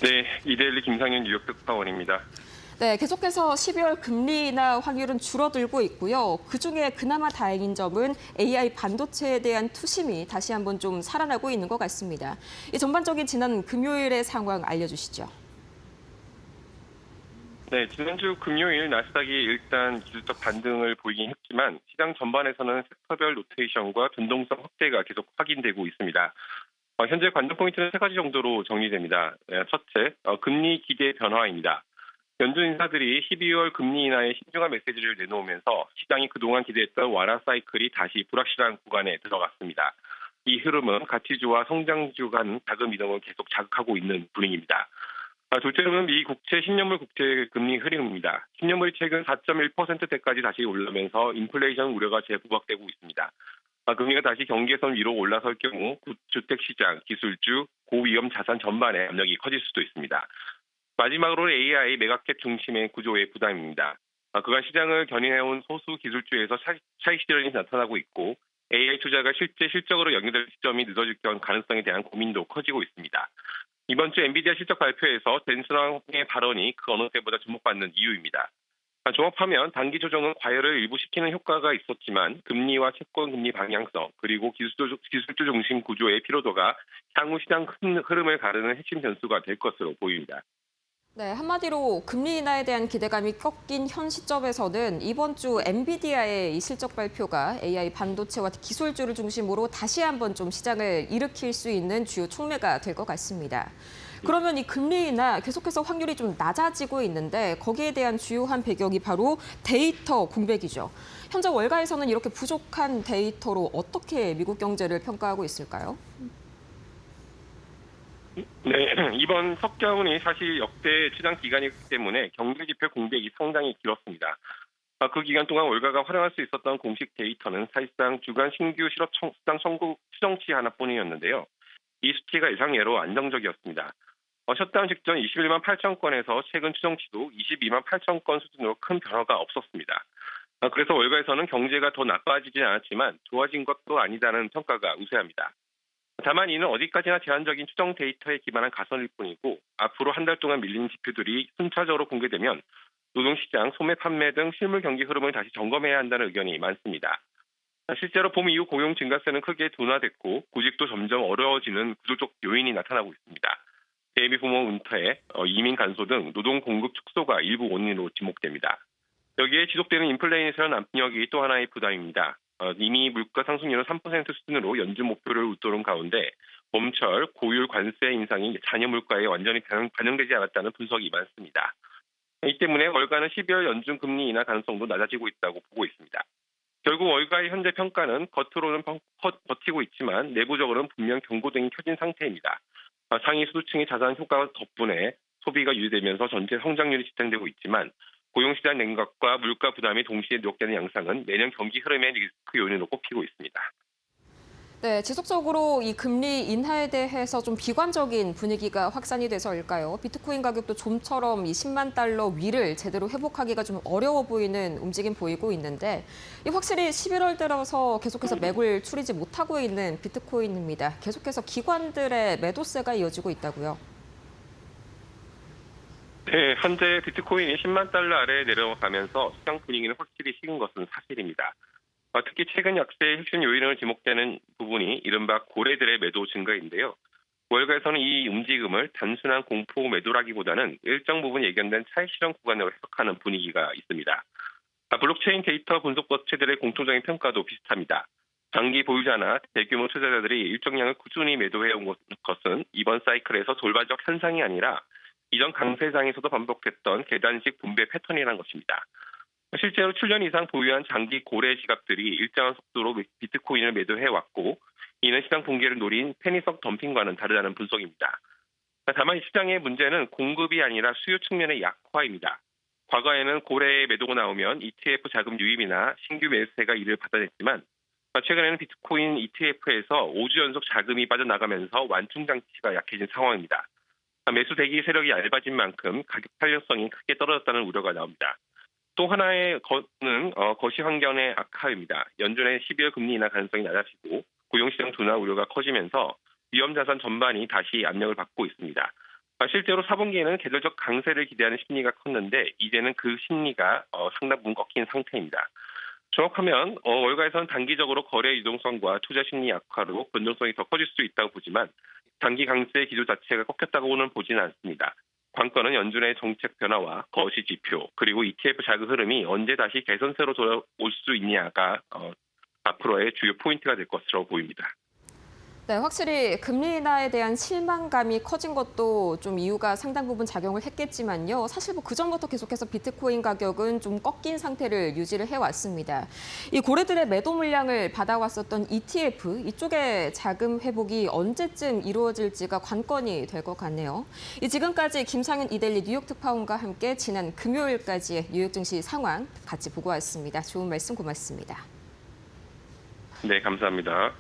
네, 이데일리 김상현 뉴욕 특파원입니다. 네, 계속해서 12월 금리 인하 확률은 줄어들고 있고요. 그중에 그나마 다행인 점은 AI 반도체에 대한 투심이 다시 한번 좀 살아나고 있는 것 같습니다. 이 전반적인 지난 금요일의 상황 알려주시죠. 네, 지난주 금요일 나스닥이 일단 기술적 반등을 보이긴 했지만 시장 전반에서는 섹터별 로테이션과 변동성 확대가 계속 확인되고 있습니다. 현재 관전 포인트는 세 가지 정도로 정리됩니다. 첫째, 금리 기대 변화입니다. 연준 인사들이 12월 금리 인하의 신중한 메시지를 내놓으면서 시장이 그동안 기대했던 완화 사이클이 다시 불확실한 구간에 들어갔습니다. 이 흐름은 가치주와 성장주 간 자금 이동을 계속 자극하고 있는 분위기입니다. 둘째로는 미 국채 10년물 국채 금리 흐름입니다. 10년물이 최근 4.1%대까지 다시 올라면서 인플레이션 우려가 재부각되고 있습니다. 금리가 다시 경계선 위로 올라설 경우 주택시장, 기술주, 고위험 자산 전반에 압력이 커질 수도 있습니다. 마지막으로 AI 메가캡 중심의 구조의 부담입니다. 그간 시장을 견인해온 소수 기술주에서 차익 실현이 나타나고 있고 AI 투자가 실제 실적으로 연결될 시점이 늦어질 가능성에 대한 고민도 커지고 있습니다. 이번 주 엔비디아 실적 발표에서 젠슨왕의 발언이 그 어느 때보다 주목받는 이유입니다. 종합하면 단기 조정은 과열을 일부 시키는 효과가 있었지만 금리와 채권 금리 방향성 그리고 기술주 중심 구조의 피로도가 향후 시장 큰 흐름을 가르는 핵심 변수가 될 것으로 보입니다. 네, 한마디로 금리 인하에 대한 기대감이 꺾인 현 시점에서는 이번 주 엔비디아의 이 실적 발표가 AI 반도체와 기술주를 중심으로 다시 한번 좀 시장을 일으킬 수 있는 주요 촉매가 될 것 같습니다. 그러면 이 금리 인하 계속해서 확률이 좀 낮아지고 있는데 거기에 대한 주요한 배경이 바로 데이터 공백이죠. 현재 월가에서는 이렇게 부족한 데이터로 어떻게 미국 경제를 평가하고 있을까요? 네, 이번 석가훈이 사실 역대 최장 기간이기 때문에 경제 지표 공백이 상당히 길었습니다. 그 기간 동안 월가가 활용할 수 있었던 공식 데이터는 사실상 주간 신규 실업수당 청구 추정치 하나뿐이었는데요. 이 수치가 예상외로 안정적이었습니다. 셧다운 직전 21만 8천 건에서 최근 추정치도 22만 8천 건 수준으로 큰 변화가 없었습니다. 그래서 월가에서는 경제가 더 나빠지진 않았지만 좋아진 것도 아니다는 평가가 우세합니다. 다만 이는 어디까지나 제한적인 추정 데이터에 기반한 가설일 뿐이고 앞으로 한 달 동안 밀린 지표들이 순차적으로 공개되면 노동시장, 소매 판매 등 실물 경기 흐름을 다시 점검해야 한다는 의견이 많습니다. 실제로 봄 이후 고용 증가세는 크게 둔화됐고 구직도 점점 어려워지는 구조적 요인이 나타나고 있습니다. 대미 부모 은퇴, 이민 간소 등 노동 공급 축소가 일부 원인으로 지목됩니다. 여기에 지속되는 인플레이션 압력이 또 하나의 부담입니다. 이미 물가 상승률은 3% 수준으로 연준 목표를 웃도는 가운데 봄철 고율 관세 인상이 잔여 물가에 완전히 반영되지 않았다는 분석이 많습니다. 이 때문에 월가는 12월 연준 금리 인하 가능성도 낮아지고 있다고 보고 있습니다. 결국 월가의 현재 평가는 겉으로는 버티고 있지만 내부적으로는 분명 경고등이 켜진 상태입니다. 상위 소득층의 자산 효과 덕분에 소비가 유지되면서 전체 성장률이 지탱되고 있지만 고용시장 냉각과 물가 부담이 동시에 누적되는 양상은 내년 경기 흐름의 리스크 요인으로 꼽히고 있습니다. 네, 지속적으로 이 금리 인하에 대해서 좀 비관적인 분위기가 확산이 돼서일까요? 비트코인 가격도 좀처럼 이 10만 달러 위를 제대로 회복하기가 좀 어려워 보이는 움직임 보이고 있는데 확실히 11월 들어서 계속해서 매물 추리지 못하고 있는 비트코인입니다. 계속해서 기관들의 매도세가 이어지고 있다고요. 네, 현재 비트코인이 10만 달러 아래에 내려가면서 시장 분위기는 확실히 식은 것은 사실입니다. 특히 최근 약세의 핵심 요인으로 지목되는 부분이 이른바 고래들의 매도 증가인데요. 월가에서는 이 움직임을 단순한 공포 매도라기보다는 일정 부분 예견된 차익 실현 구간으로 해석하는 분위기가 있습니다. 블록체인 데이터 분석 업체들의 공통적인 평가도 비슷합니다. 장기 보유자나 대규모 투자자들이 일정량을 꾸준히 매도해온 것은 이번 사이클에서 돌발적 현상이 아니라 이전 강세장에서도 반복됐던 계단식 분배 패턴이라는 것입니다. 실제로 7년 이상 보유한 장기 고래 지갑들이 일정한 속도로 비트코인을 매도해왔고 이는 시장 붕괴를 노린 페니석 덤핑과는 다르다는 분석입니다. 다만 시장의 문제는 공급이 아니라 수요 측면의 약화입니다. 과거에는 고래의 매도가 나오면 ETF 자금 유입이나 신규 매수세가 이를 받아냈지만 최근에는 비트코인 ETF에서 5주 연속 자금이 빠져나가면서 완충 장치가 약해진 상황입니다. 매수 대기 세력이 얇아진 만큼 가격 탄력성이 크게 떨어졌다는 우려가 나옵니다. 또 하나의 것은 거시 환경의 악화입니다. 연준의 12월 금리 인하 가능성이 낮아지고 고용시장 둔화 우려가 커지면서 위험 자산 전반이 다시 압력을 받고 있습니다. 실제로 4분기에는 계절적 강세를 기대하는 심리가 컸는데 이제는 그 심리가 상당 부분 꺾인 상태입니다. 종합하면 월가에서는 단기적으로 거래 유동성과 투자 심리 약화로 변동성이 더 커질 수 있다고 보지만 단기 강세의 기조 자체가 꺾였다고는 보지는 않습니다. 관건은 연준의 정책 변화와 거시 지표 그리고 ETF 자금 흐름이 언제 다시 개선세로 돌아올 수 있냐가 앞으로의 주요 포인트가 될 것으로 보입니다. 네, 확실히 금리 인하에 대한 실망감이 커진 것도 좀 이유가 상당 부분 작용을 했겠지만요. 사실 뭐 그전부터 계속해서 비트코인 가격은 좀 꺾인 상태를 유지를 해왔습니다. 이 고래들의 매도 물량을 받아왔었던 ETF, 이쪽의 자금 회복이 언제쯤 이루어질지가 관건이 될 것 같네요. 지금까지 김상윤 이데일리 뉴욕 특파원과 함께 지난 금요일까지의 뉴욕 증시 상황 같이 보고 왔습니다. 좋은 말씀 고맙습니다. 네, 감사합니다.